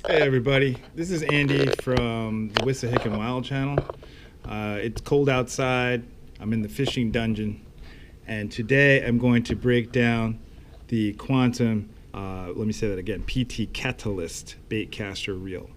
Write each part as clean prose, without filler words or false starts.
Hey everybody, this is Andy from the WissahickonWild channel. It's cold outside, I'm in the fishing dungeon, and today I'm going to break down the Quantum, let me say that again, PT Catalyst baitcaster reel.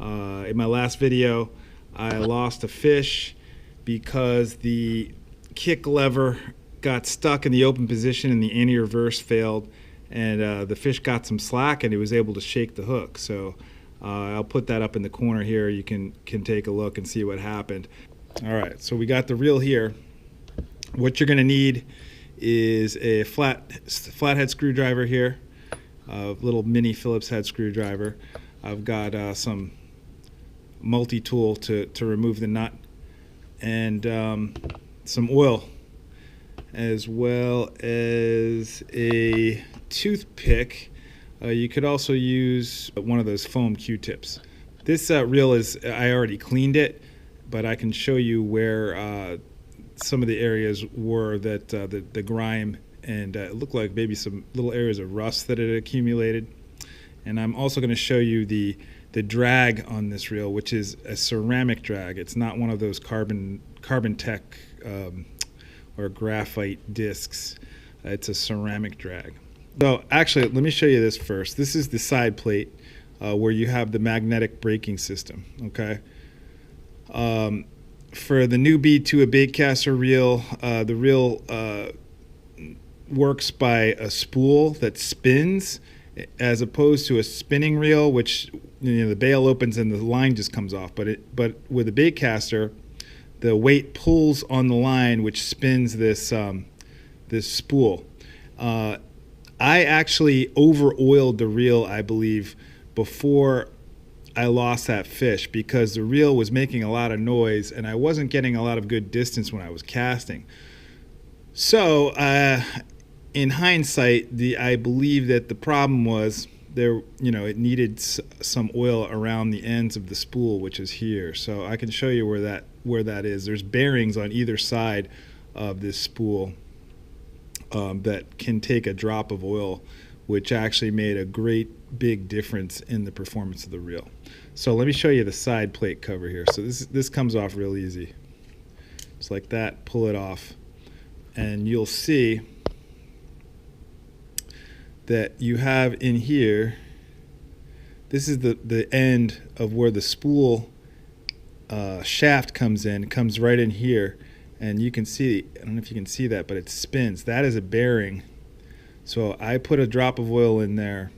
In my last video, I lost a fish because the kick lever got stuck in the open position and the anti-reverse failed, and the fish got some slack and he was able to shake the hook. So I'll put that up in the corner here. You can take a look and see what happened. All right, so we got the reel here. What you're going to need is a flathead screwdriver here, a little mini Phillips head screwdriver. I've got some multi-tool to remove the nut, and some oil, as well as a toothpick. You could also use one of those foam Q-tips. This reel I already cleaned it, but I can show you where some of the areas were that the grime, and it looked like maybe some little areas of rust that had accumulated. And I'm also going to show you the drag on this reel, which is a ceramic drag. It's not one of those carbon tech or graphite discs. It's a ceramic drag. So actually, let me show you this first. This is the side plate where you have the magnetic braking system. Okay. For the newbie to a baitcaster reel, the reel works by a spool that spins, as opposed to a spinning reel, which the bail opens and the line just comes off. But with a baitcaster, the weight pulls on the line, which spins this this spool. I actually over-oiled the reel, I believe, before I lost that fish, because the reel was making a lot of noise and I wasn't getting a lot of good distance when I was casting. So in hindsight, I believe that the problem was there. It needed some oil around the ends of the spool, which is here. So I can show you where that is. There's bearings on either side of this spool that can take a drop of oil, which actually made a great big difference in the performance of the reel. So let me show you the side plate cover here. So this comes off real easy. Just like that, pull it off, and you'll see that you have in here, this is the end of where the spool shaft comes in. It comes right in here, and you can see, I don't know if you can see that, but it spins. That is a bearing. So I put a drop of oil in there.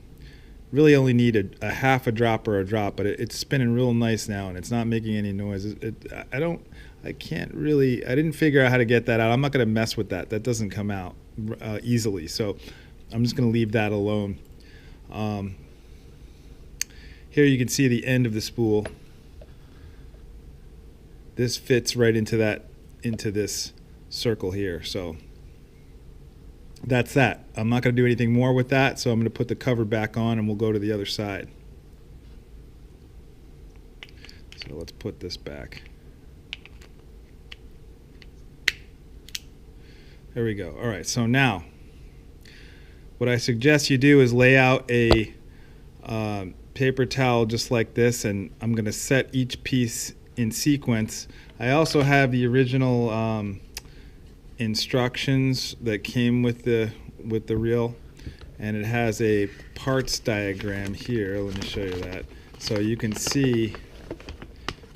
Really only need a half a drop or a drop, but it's spinning real nice now, and it's not making any noise. I didn't figure out how to get that out. I'm not going to mess with that. That doesn't come out easily. So I'm just going to leave that alone. Here you can see the end of the spool. This fits right into this circle here. So that's that. I'm not going to do anything more with that, so I'm going to put the cover back on and we'll go to the other side. So let's put this back. There we go. All right, so now what I suggest you do is lay out a paper towel just like this, and I'm going to set each piece in sequence. I also have the original instructions that came with the reel, and it has a parts diagram here. Let me show you that, so you can see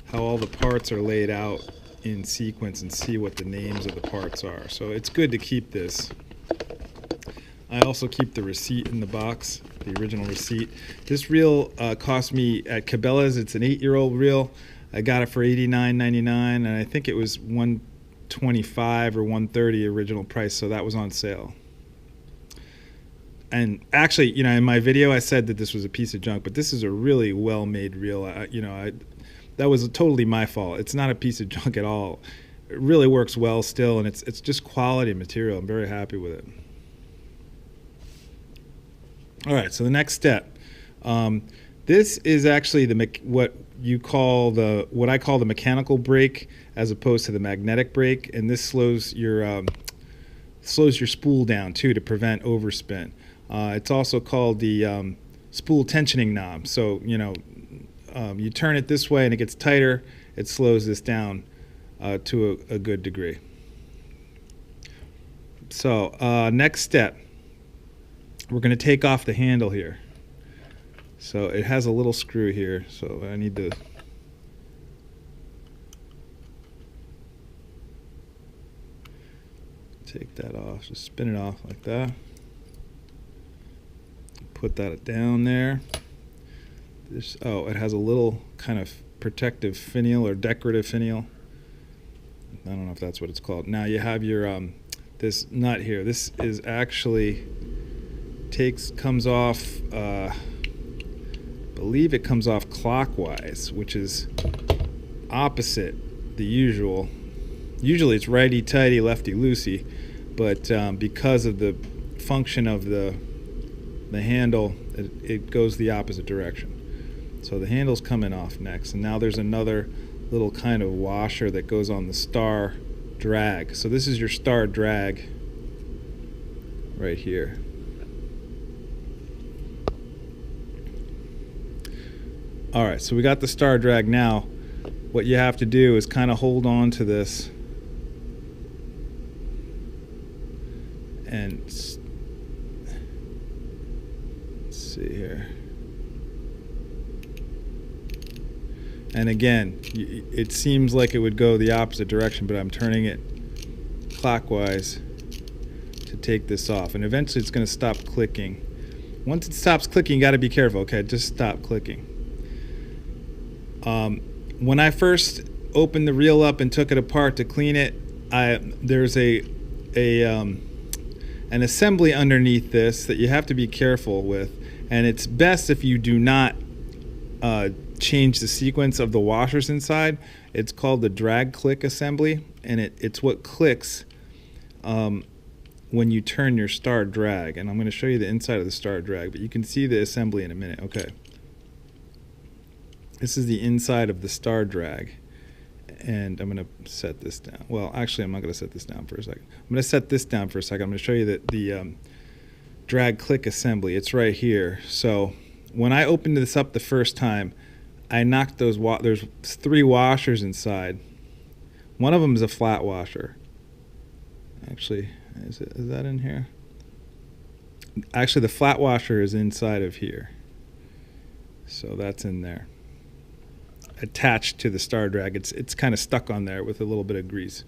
how all the parts are laid out in sequence and see what the names of the parts are. So it's good to keep this. I also keep the receipt in the box, the original receipt. This reel cost me at Cabela's. It's an 8-year-old reel. I got it for $89.99, and I think it was $125 or $130 original price, so that was on sale. And actually, in my video I said that this was a piece of junk, but this is a really well-made reel. That was totally my fault. It's not a piece of junk at all. It really works well still, and it's just quality material. I'm very happy with it. All right, so the next step. This is actually what I call the mechanical brake, as opposed to the magnetic brake, and this slows your spool down too to prevent overspin. It's also called the spool tensioning knob. So, you know, you turn it this way and it gets tighter. It slows this down to a good degree. So next step, we're going to take off the handle here. So it has a little screw here, so I need to take that off. Just spin it off like that. Put that down there. Oh, it has a little kind of protective finial or decorative finial. I don't know if that's what it's called. Now you have your this nut here. This is actually comes off. I believe it comes off clockwise, which is opposite the usual. Usually it's righty-tighty, lefty-loosey, but because of the function of the handle, it goes the opposite direction. So the handle's coming off next, and now there's another little kind of washer that goes on the star drag. So this is your star drag right here. All right, so we got the star drag. Now what you have to do is kind of hold on to this and let's see here. And again, it seems like it would go the opposite direction, but I'm turning it clockwise to take this off. And eventually it's going to stop clicking. Once it stops clicking, you got to be careful. Okay, just stop clicking. When I first opened the reel up and took it apart to clean it, there's an assembly underneath this that you have to be careful with, and it's best if you do not change the sequence of the washers inside. It's called the drag click assembly, and it's what clicks when you turn your star drag. And I'm going to show you the inside of the star drag, but you can see the assembly in a minute. Okay. This is the inside of the star drag, and I'm going to set this down. Well, actually, I'm not going to set this down for a second. I'm going to set this down for a second. I'm going to show you the drag click assembly. It's right here. So when I opened this up the first time, I knocked those there's 3 washers inside. One of them is a flat washer. Actually, is that in here? Actually, the flat washer is inside of here. So that's in there, attached to the star drag. It's kind of stuck on there with a little bit of grease.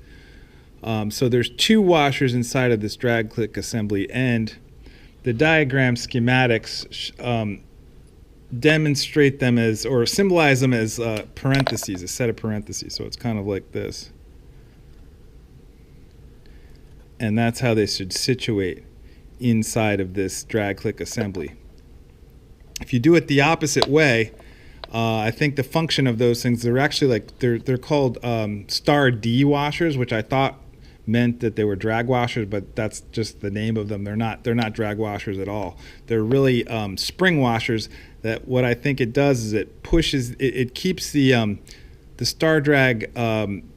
So there's 2 washers inside of this drag click assembly, and the diagram schematics demonstrate them as, or symbolize them as parentheses, a set of parentheses. So it's kind of like this. And that's how they should situate inside of this drag click assembly. If you do it the opposite way, I think the function of those things, they're actually like, they're called star D washers, which I thought meant that they were drag washers, but that's just the name of them. They're not drag washers at all. They're really spring washers. That what I think it does is it pushes, it keeps the star drag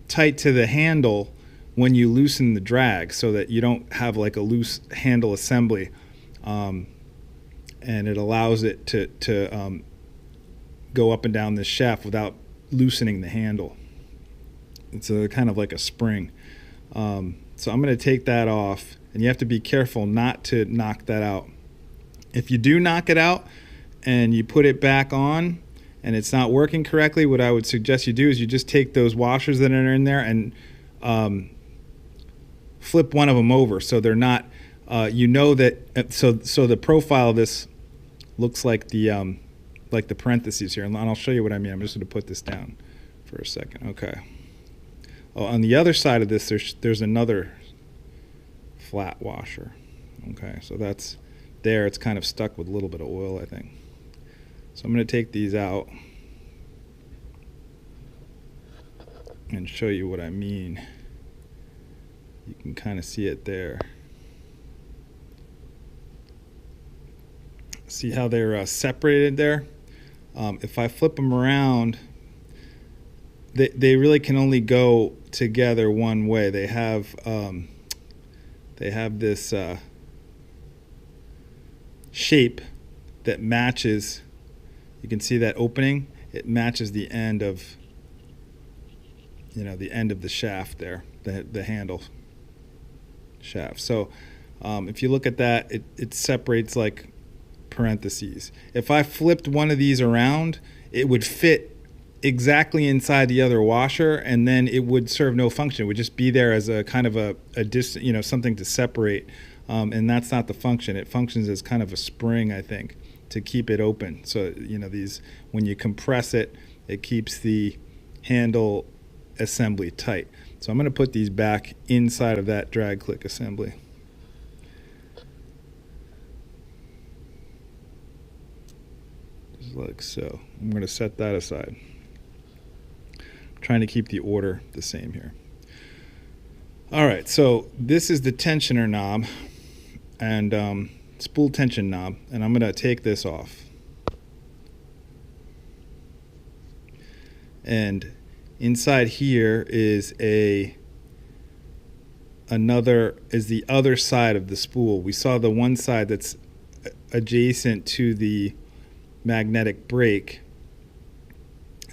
tight to the handle when you loosen the drag, so that you don't have like a loose handle assembly, and it allows it to go up and down this shaft without loosening the handle. It's kind of like a spring. So I'm going to take that off, and you have to be careful not to knock that out. If you do knock it out and you put it back on and it's not working correctly, what I would suggest you do is you just take those washers that are in there and flip one of them over, so they're not, you know that, so the profile of this looks like the parentheses here, and I'll show you what I mean. I'm just going to put this down for a second. Okay. Oh, on the other side of this, there's another flat washer. Okay, so that's there. It's kind of stuck with a little bit of oil, I think. So I'm going to take these out and show you what I mean. You can kind of see it there. See how they're separated there? If I flip them around, they really can only go together one way. They have this shape that matches, you can see that opening, it matches the end of, the end of the shaft there, the handle shaft. So if you look at that, it separates like parentheses. If I flipped one of these around, it would fit exactly inside the other washer, and then it would serve no function. It would just be there as a kind of a something to separate, and that's not the function. It functions as kind of a spring, I think, to keep it open. So these, when you compress it, it keeps the handle assembly tight. So I'm going to put these back inside of that drag click assembly. Just like so. I'm going to set that aside. I'm trying to keep the order the same here. All right, so this is the tensioner knob and spool tension knob, and I'm going to take this off. And inside here is the other side of the spool. We saw the one side that's adjacent to the magnetic brake.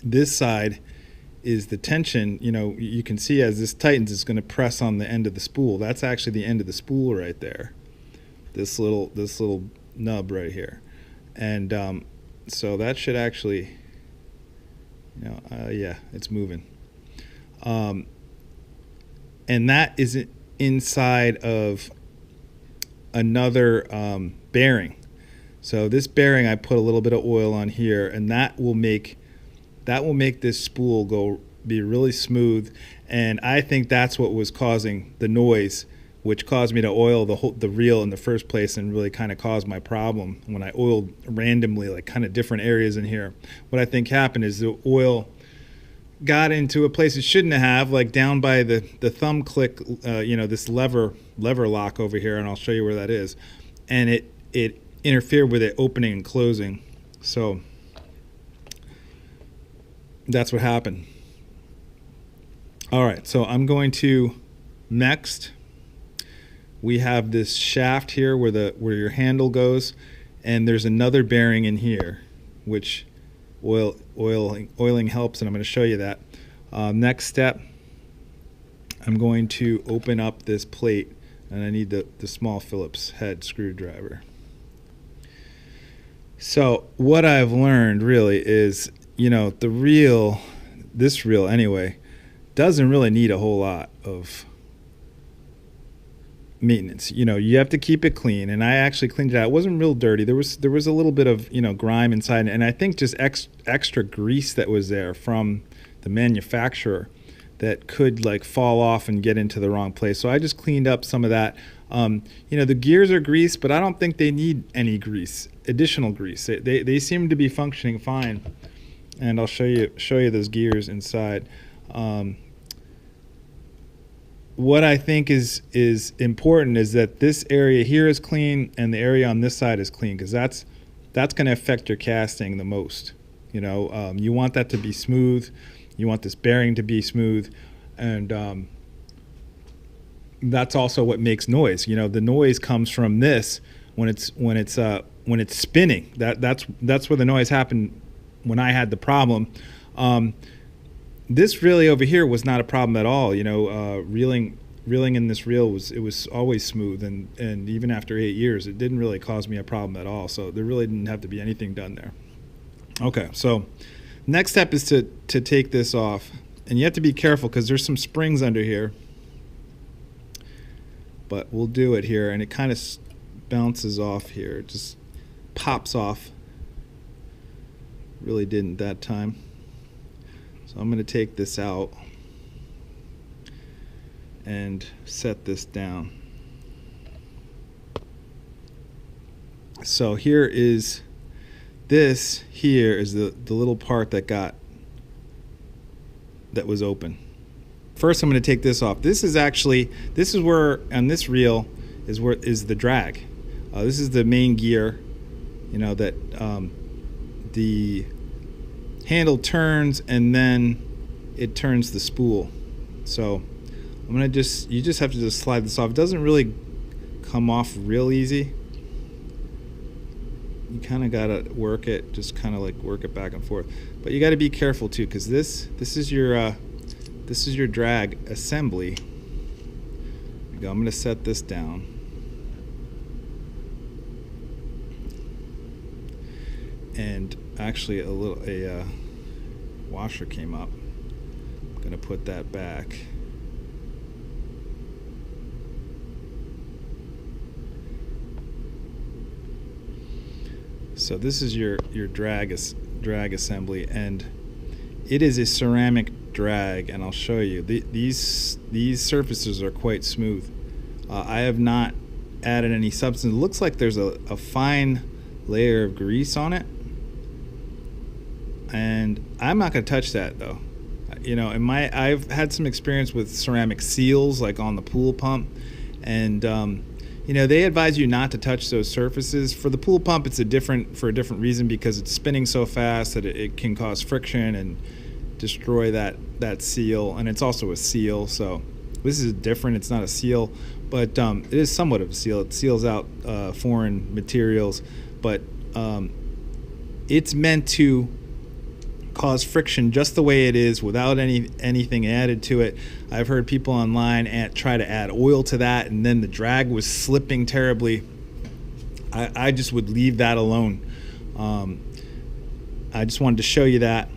This side is the tension. You can see as this tightens, it's going to press on the end of the spool. That's actually the end of the spool right there. This little nub right here, and so that should actually, yeah, it's moving. And that is inside of another bearing. So this bearing, I put a little bit of oil on here, and that will make this spool be really smooth. And I think that's what was causing the noise, which caused me to oil the reel in the first place, and really kind of caused my problem when I oiled randomly, like kind of different areas in here. What I think happened is the oil got into a place it shouldn't have, like down by the thumb click, this lever lock over here, and I'll show you where that is. And it interfered with it opening and closing. So that's what happened. All right, so I'm going to next. We have this shaft here where your handle goes, and there's another bearing in here, which oiling helps, and I'm going to show you that. Next step, I'm going to open up this plate, and I need the small Phillips head screwdriver. So what I've learned really is, this reel anyway, doesn't really need a whole lot of maintenance. You have to keep it clean, and I actually cleaned it out. It wasn't real dirty. There was a little bit of grime inside, and I think just extra grease that was there from the manufacturer that could like fall off and get into the wrong place. So I just cleaned up some of that. The gears are greased, but I don't think they need any additional grease. They seem to be functioning fine, and I'll show you those gears inside. What I think is important is that this area here is clean and the area on this side is clean, because that's going to affect your casting the most. You want that to be smooth. You want this bearing to be smooth, and that's also what makes noise. The noise comes from this when it's spinning. That's where the noise happened when I had the problem. This really over here was not a problem at all. Reeling in this reel was always smooth, and even after 8 years, it didn't really cause me a problem at all. So there really didn't have to be anything done there. Okay, so next step is to take this off, and you have to be careful because there's some springs under here. But we'll do it here, and it kind of bounces off here. It just pops off. Really didn't that time. So I'm going to take this out and set this down. So here is the little part that was open. First I'm going to take this off. This is where on this reel is the drag. This is the main gear, that the handle turns, and then it turns the spool. So you just have to just slide this off. It doesn't really come off real easy. you kind of gotta work it, just kind of like work it back and forth. But you got to be careful too, because this is your drag assembly. There you go. I'm gonna set this down. And actually a washer came up. I'm gonna put that back. So this is your drag assembly, and it is a ceramic drag, and I'll show you. These surfaces are quite smooth. I have not added any substance. It looks like there's a fine layer of grease on it, and I'm not going to touch that though. You know, I've had some experience with ceramic seals, like on the pool pump, and you know, they advise you not to touch those surfaces. For the pool pump, it's for a different reason, because it's spinning so fast that it can cause friction and destroy that seal, and it's also a seal. So this is different. It's not a seal, but it is somewhat of a seal. It seals out foreign materials, but it's meant to cause friction just the way it is, without anything added to it. I've heard people online try to add oil to that, and then the drag was slipping terribly. I just would leave that alone. I just wanted to show you that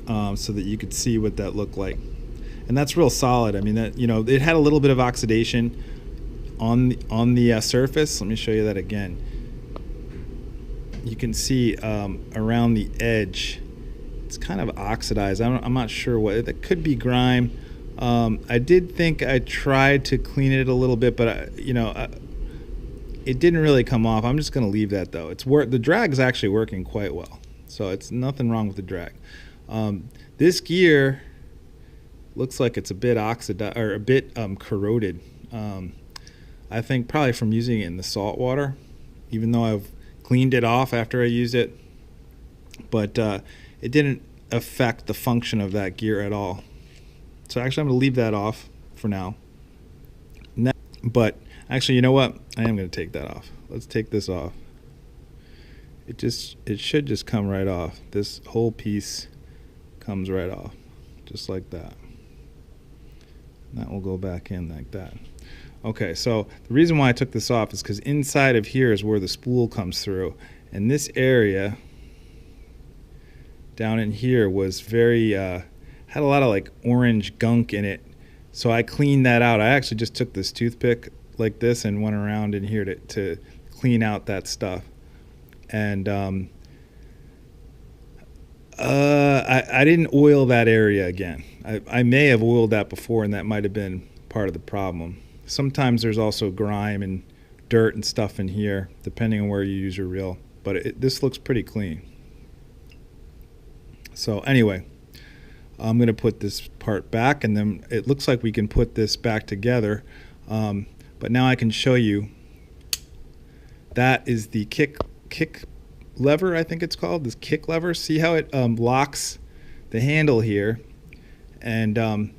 so that you could see what that looked like, and that's real solid. I mean, that, you know, it had a little bit of oxidation on the surface. Let me show you that again. You can see around the edge, it's kind of oxidized. I'm not sure what it could be. Grime. I did think I tried to clean it a little bit, but it didn't really come off. I'm just going to leave that though. The drag is actually working quite well, so it's nothing wrong with the drag. This gear looks like it's a bit oxidized, or a bit corroded. I think probably from using it in the salt water, even though I've cleaned it off after I used it, but it didn't affect the function of that gear at all. So actually I'm going to leave that off for now. But actually, you know what? I am going to take that off. Let's take this off. It should just come right off. This whole piece comes right off, just like that. And that will go back in like that. Okay, so the reason why I took this off is because inside of here is where the spool comes through, and this area down in here was very had a lot of like orange gunk in it, so I cleaned that out. I actually just took this toothpick like this and went around in here to clean out that stuff, and I didn't oil that area again. I may have oiled that before, and that might have been part of the problem. Sometimes there's also grime and dirt and stuff in here, depending on where you use your reel. But this looks pretty clean. So anyway, I'm going to put this part back, and then it looks like we can put this back together. But now I can show you. That is the kick lever, I think it's called. This kick lever. See how it locks the handle here, and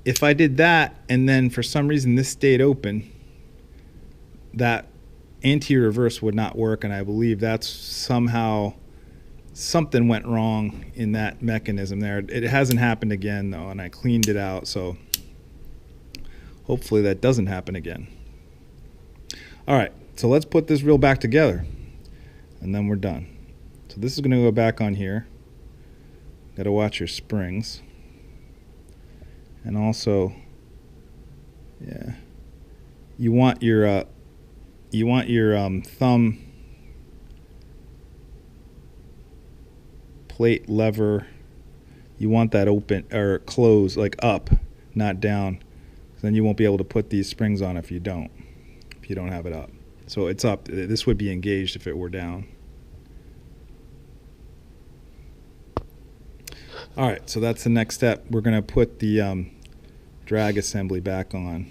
if I did that and then for some reason this stayed open, that anti-reverse would not work, and I believe that's somehow something went wrong in that mechanism there. It hasn't happened again though, and I cleaned it out, so hopefully that doesn't happen again. Alright, so let's put this reel back together, and then we're done. So this is going to go back on here. Got to watch your springs. And also, yeah, you want your thumb plate lever. You want that open or closed, like up, not down. Then you won't be able to put these springs on if you don't have it up. So it's up. This would be engaged if it were down. All right, so that's the next step. We're going to put the drag assembly back on.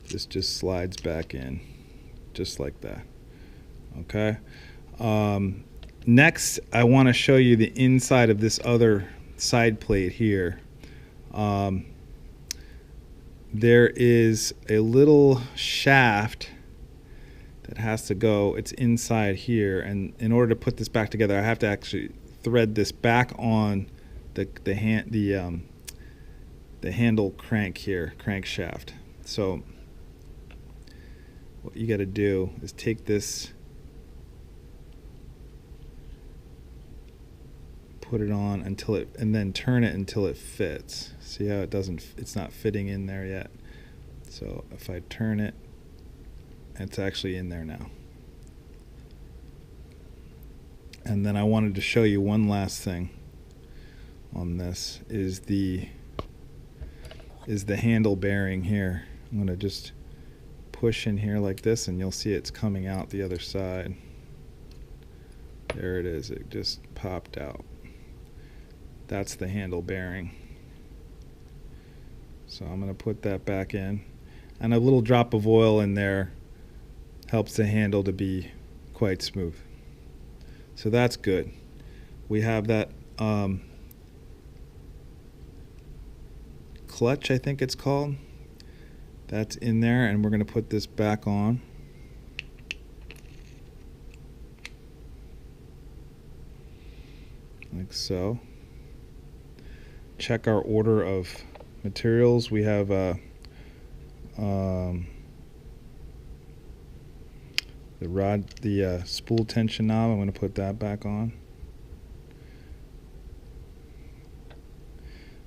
This just slides back in, just like that. Okay. Next, I want to show you the inside of this other side plate here. There is a little shaft that has to go. It's inside here, and in order to put this back together, I have to actually thread this back on the handle crank here, crankshaft. So what you got to do is take this, put it on until it, and then turn it until it fits. See how it's not fitting in there yet. So if I turn it, it's actually in there now. And then I wanted to show you one last thing on this, is the handle bearing here. I'm going to just push in here like this, and you'll see it's coming out the other side. There it is. It just popped out. That's the handle bearing. So I'm going to put that back in. And a little drop of oil in there helps the handle to be quite smooth. So that's good. We have that clutch, I think it's called. That's in there, and we're going to put this back on. Like so. Check our order of materials. We have the spool tension knob. I'm going to put that back on.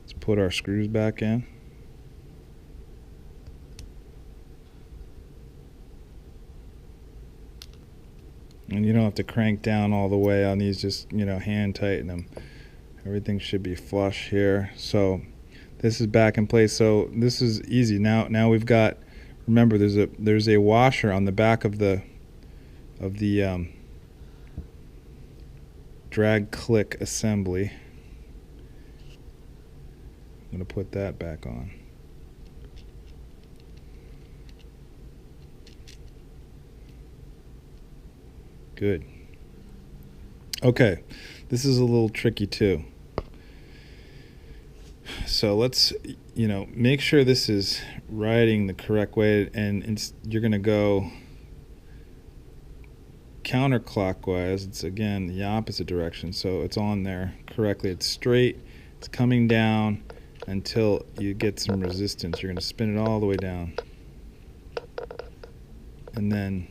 Let's put our screws back in. And you don't have to crank down all the way on these, just, you know, hand tighten them. Everything should be flush here. So this is back in place. So this is easy. Now we've got, remember, there's a washer on the back of the drag click assembly. I'm going to put that back on. Good. Okay, this is a little tricky too. So let's, make sure this is riding the correct way, and you're going to go counterclockwise. It's, again, the opposite direction, so it's on there correctly. It's straight. It's coming down until you get some resistance. You're going to spin it all the way down. And then,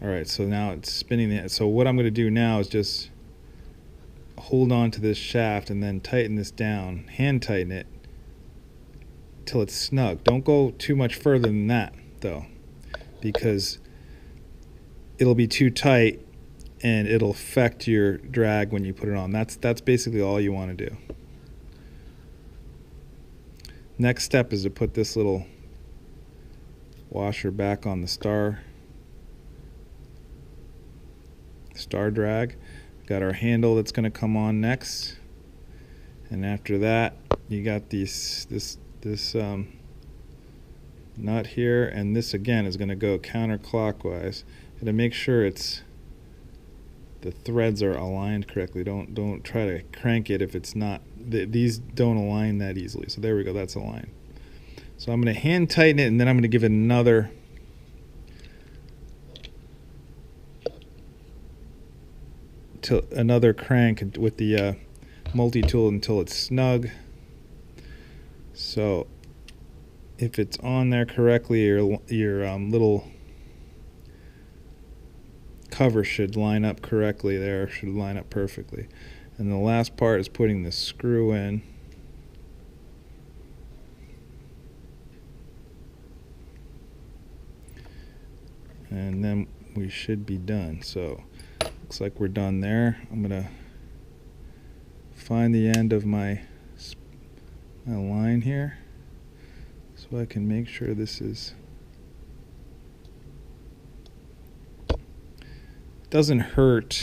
all right, so now it's spinning. So what I'm going to do now is just hold on to this shaft and then tighten this down, hand tighten it till it's snug. Don't go too much further than that, though, because it'll be too tight and it'll affect your drag when you put it on. That's basically all you want to do. Next step is to put this little washer back on the star drag. Got our handle that's going to come on next, and after that you got this nut here, and this again is going to go counterclockwise. And to make sure the threads are aligned correctly. Don't try to crank it if it's not. These don't align that easily. So there we go. That's aligned. So I'm going to hand tighten it, and then I'm going to give it another crank with the multi-tool until it's snug. So if it's on there correctly, your little cover should line up correctly there, should line up perfectly. And the last part is putting the screw in. And then we should be done. So looks like we're done there. I'm gonna find the end of my line here so I can make sure this is. It doesn't hurt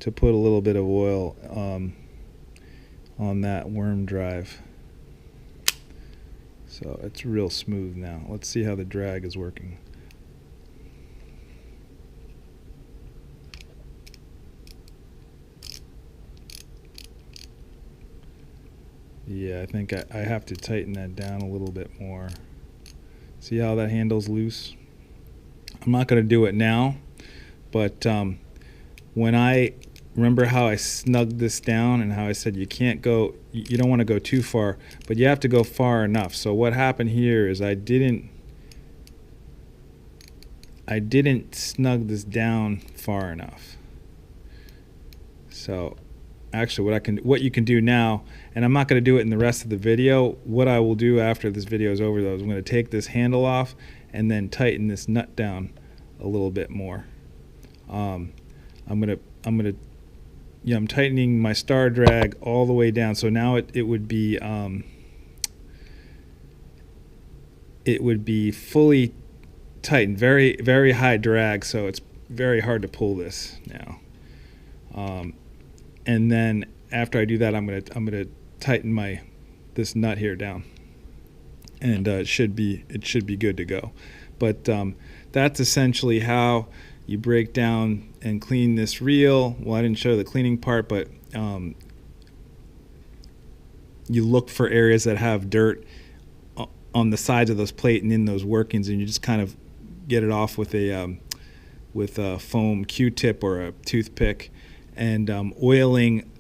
to put a little bit of oil on that worm drive. So it's real smooth now. Let's see how the drag is working. Yeah, I think I have to tighten that down a little bit more. See how that handle's loose? I'm not going to do it now, but when I remember how I snugged this down and how I said you can't go, you don't want to go too far, but you have to go far enough. So what happened here is I didn't snug this down far enough. So actually what you can do now, and I'm not going to do it in the rest of the video, what I will do after this video is over though is I'm going to take this handle off and then tighten this nut down a little bit more. I'm tightening my star drag all the way down, so now it would be fully tightened, very very high drag, so it's very hard to pull this now. And then after I do that, I'm gonna tighten this nut here down, and it should be good to go. But that's essentially how you break down and clean this reel. Well, I didn't show the cleaning part, but you look for areas that have dirt on the sides of those plate and in those workings, and you just kind of get it off with a foam Q-tip or a toothpick, and oiling.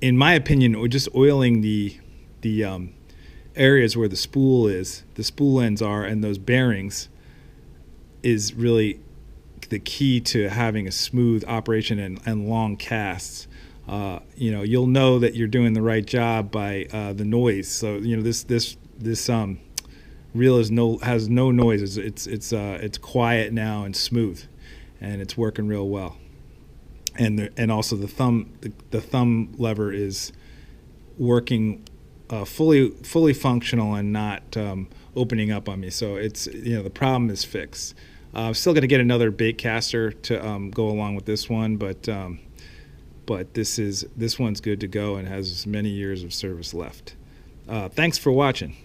In my opinion, or just oiling the areas where the spool ends are, and those bearings is really the key to having a smooth operation and long casts. You'll know that you're doing the right job by the noise. So this reel has no noise. It's quiet now and smooth, and it's working real well. And also the thumb lever is working fully functional and not opening up on me. So it's the problem is fixed. I'm still going to get another baitcaster to go along with this one, but this one's good to go and has many years of service left. Thanks for watching.